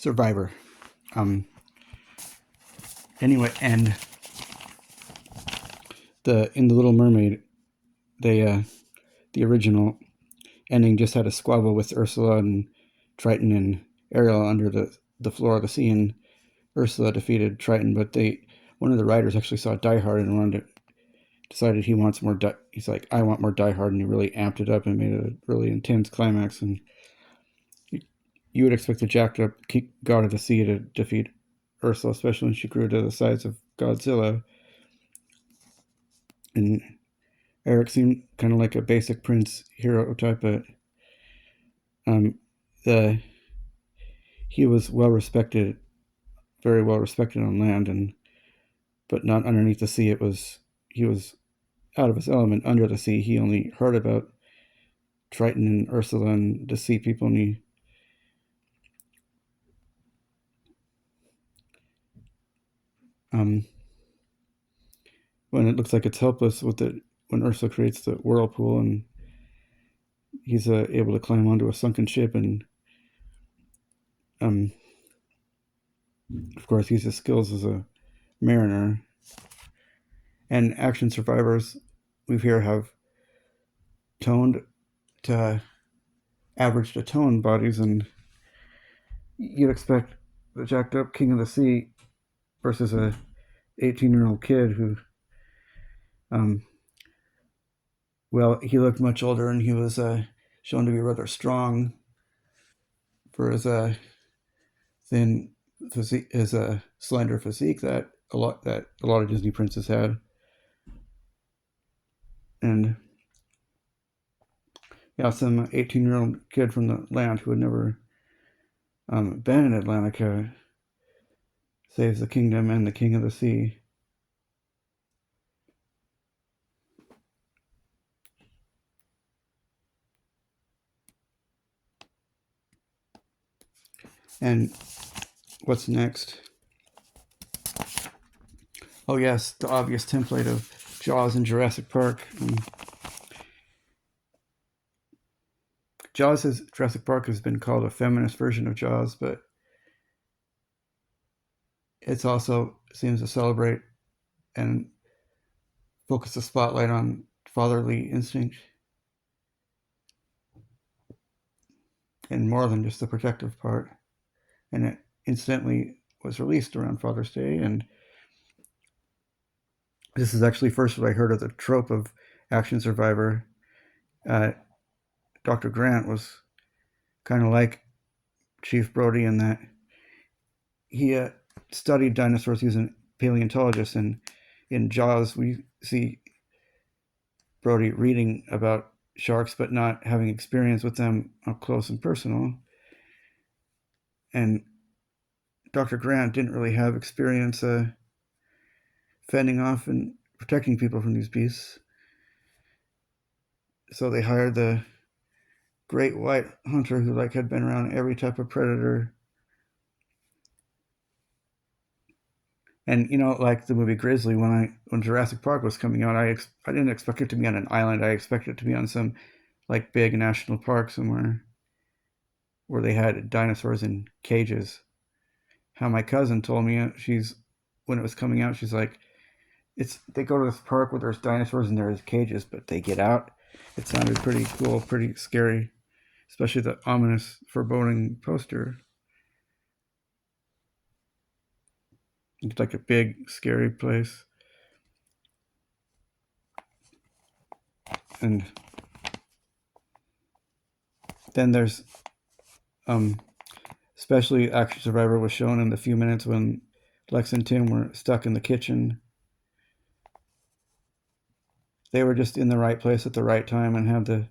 Survivor. Anyway, and in the Little Mermaid, they the original ending just had a squabble with Ursula and Triton and Ariel under the floor of the sea, and Ursula defeated Triton. But one of the writers actually saw Die Hard and decided he wants more. He's like, I want more Die Hard, and he really amped it up and made it a really intense climax. And you would expect the jacked up god of the sea to defeat Ursula, especially when she grew to the size of Godzilla. And Eric seemed kind of like a basic prince hero type, but the he was well respected, very well respected on land, but not underneath the sea. He was out of his element under the sea. He only heard about Triton and Ursula and the sea people, and when it looks like it's helpless when Ursula creates the whirlpool and he's able to climb onto a sunken ship, and of course he uses skills as a mariner. And action survivors we here have average to toned bodies, and you'd expect the jacked up king of the sea versus a 18-year-old kid who well, he looked much older, and he was shown to be rather strong for his thin physique, his slender physique that a lot of Disney princes had. And yeah, some 18-year-old kid from the land who had never been in Atlantica saves the kingdom and the king of the sea. And what's next? Oh yes, the obvious template of Jaws and Jurassic Park. Jurassic Park has been called a feminist version of Jaws, but it also seems to celebrate and focus the spotlight on fatherly instinct and more than just the protective part. And it incidentally was released around Father's Day, and this is actually first what I heard of the trope of action survivor. Dr. Grant was kind of like Chief Brody in that he studied dinosaurs. He was a paleontologist, and in Jaws we see Brody reading about sharks but not having experience with them up close and personal. And Dr. Grant didn't really have experience fending off and protecting people from these beasts. So they hired the great white hunter who had been around every type of predator. And like the movie Grizzly, when Jurassic Park was coming out, I didn't expect it to be on an island. I expected it to be on some big national park somewhere where they had dinosaurs in cages. How my cousin told me when it was coming out, she's like, they go to this park where there's dinosaurs and there's cages, but they get out. It sounded pretty cool, pretty scary, especially the ominous, foreboding poster. It's like a big, scary place. And then there's, especially Action Survivor was shown in the few minutes when Lex and Tim were stuck in the kitchen. They were just in the right place at the right time and had the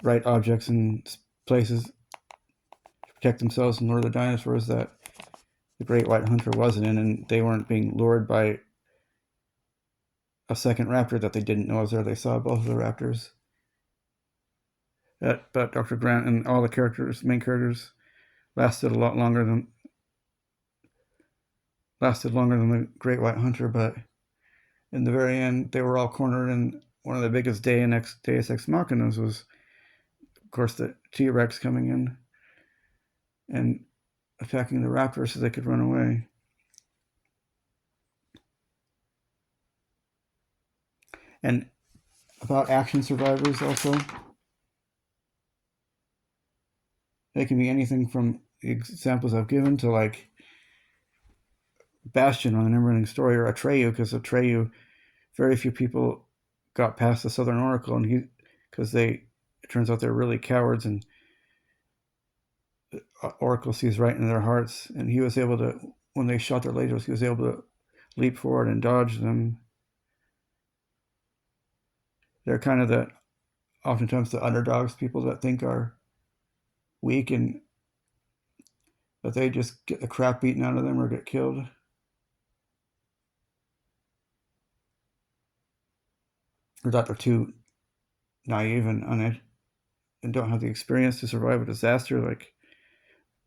right objects and places to protect themselves and lure the dinosaurs that the Great White Hunter wasn't in, and they weren't being lured by a second raptor that they didn't know was there. They saw both of the raptors. But Dr. Grant and all the main characters, lasted longer than the Great White Hunter, but in the very end, they were all cornered, and one of the biggest Deus Ex Machinas was, of course, the T-Rex coming in. And attacking the raptors so they could run away. And about action survivors also, they can be anything from the examples I've given to like Bastion on the Neverending Story, or Atreyu, because Atreyu, very few people got past the Southern Oracle, and because it turns out they're really cowards, and Oracle sees right in their hearts, and he was able to, when they shot their lasers, he was able to leap forward and dodge them. They're kind of oftentimes the underdogs, people that think are weak, and but they just get the crap beaten out of them or get killed. Or that they're too naive and don't have the experience to survive a disaster like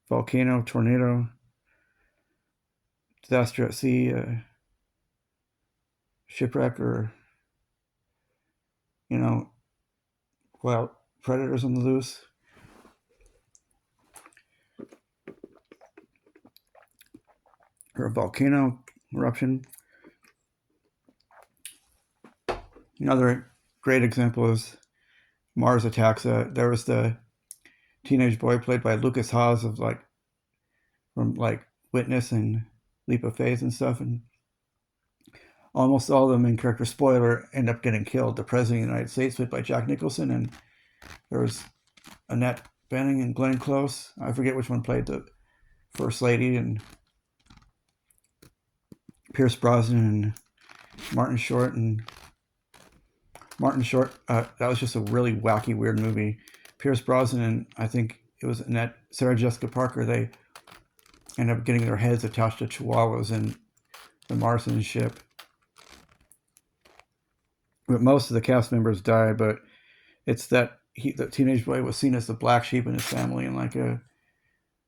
volcano, tornado, disaster at sea, shipwreck, or wild predators on the loose. Or a volcano eruption. Another great example is Mars Attacks. There was the teenage boy played by Lucas Haas from Witness and Leap of Faith and stuff, and almost all of the main characters, spoiler, end up getting killed. The President of the United States, played by Jack Nicholson, and there was Annette Bening and Glenn Close. I forget which one played the First Lady, and Pierce Brosnan and Martin Short. That was just a really wacky, weird movie. Pierce Brosnan and I think it was Sarah Jessica Parker, they end up getting their heads attached to chihuahuas in the Martian ship. But most of the cast members die, but it's that the teenage boy was seen as the black sheep in his family and like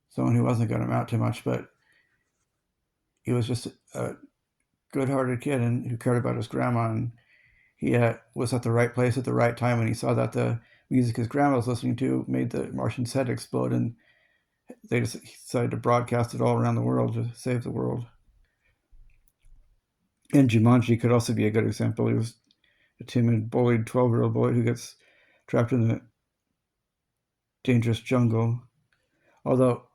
someone who wasn't going to amount to much, but he was just a good-hearted kid and who cared about his grandma, and he was at the right place at the right time, and he saw that the music his grandma was listening to made the Martian's head explode, and they just decided to broadcast it all around the world to save the world. And Jumanji could also be a good example. He was a timid, bullied 12-year-old boy who gets trapped in the dangerous jungle. Although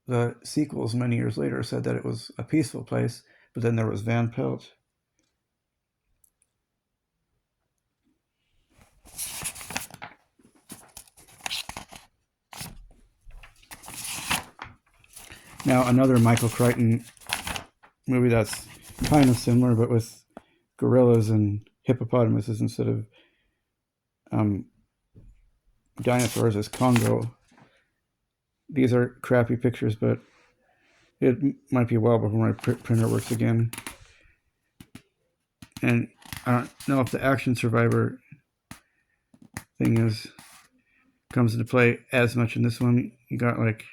the sequels many years later said that it was a peaceful place, but then there was Van Pelt. Now, another Michael Crichton movie that's kind of similar, but with gorillas and hippopotamuses instead of dinosaurs, is Congo. These are crappy pictures, but it might be a while before my printer works again. And I don't know if the action survivor thing comes into play as much in this one. You got like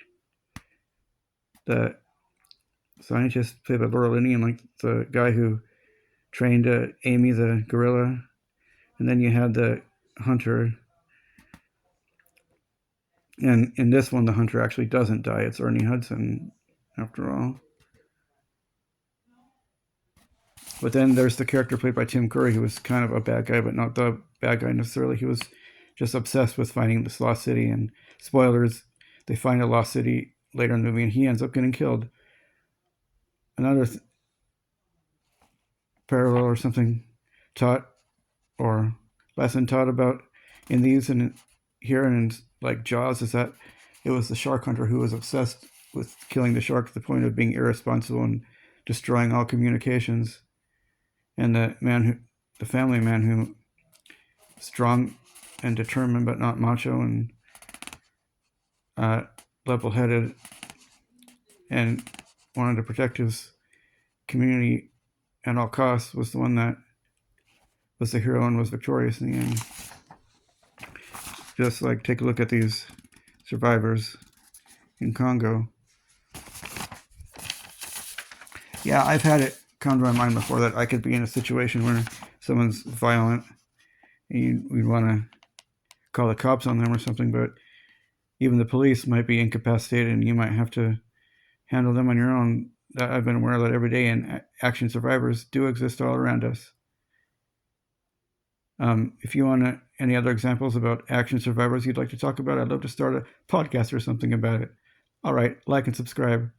the scientist played by Laura Linney, and like the guy who trained Amy the gorilla, and then you had the hunter. And in this one, the hunter actually doesn't die. It's Ernie Hudson, after all. But then there's the character played by Tim Curry, who was kind of a bad guy, but not the bad guy necessarily. He was just obsessed with finding this lost city. And spoilers, they find a lost city later in the movie, and he ends up getting killed. Another parallel or something taught or lesson taught about in these and here and in like Jaws is that it was the shark hunter who was obsessed with killing the shark to the point of being irresponsible and destroying all communications. And the family man who strong and determined but not macho and level-headed and wanted to protect his community at all costs was the one that was the hero and was victorious in the end. Just like take a look at these survivors in Congo. Yeah, I've had it come to my mind before that I could be in a situation where someone's violent and we'd want to call the cops on them or something, but even the police might be incapacitated and you might have to handle them on your own. That I've been aware of that every day, and action survivors do exist all around us. If you want any other examples about action survivors you'd like to talk about, I'd love to start a podcast or something about it. All right, like and subscribe.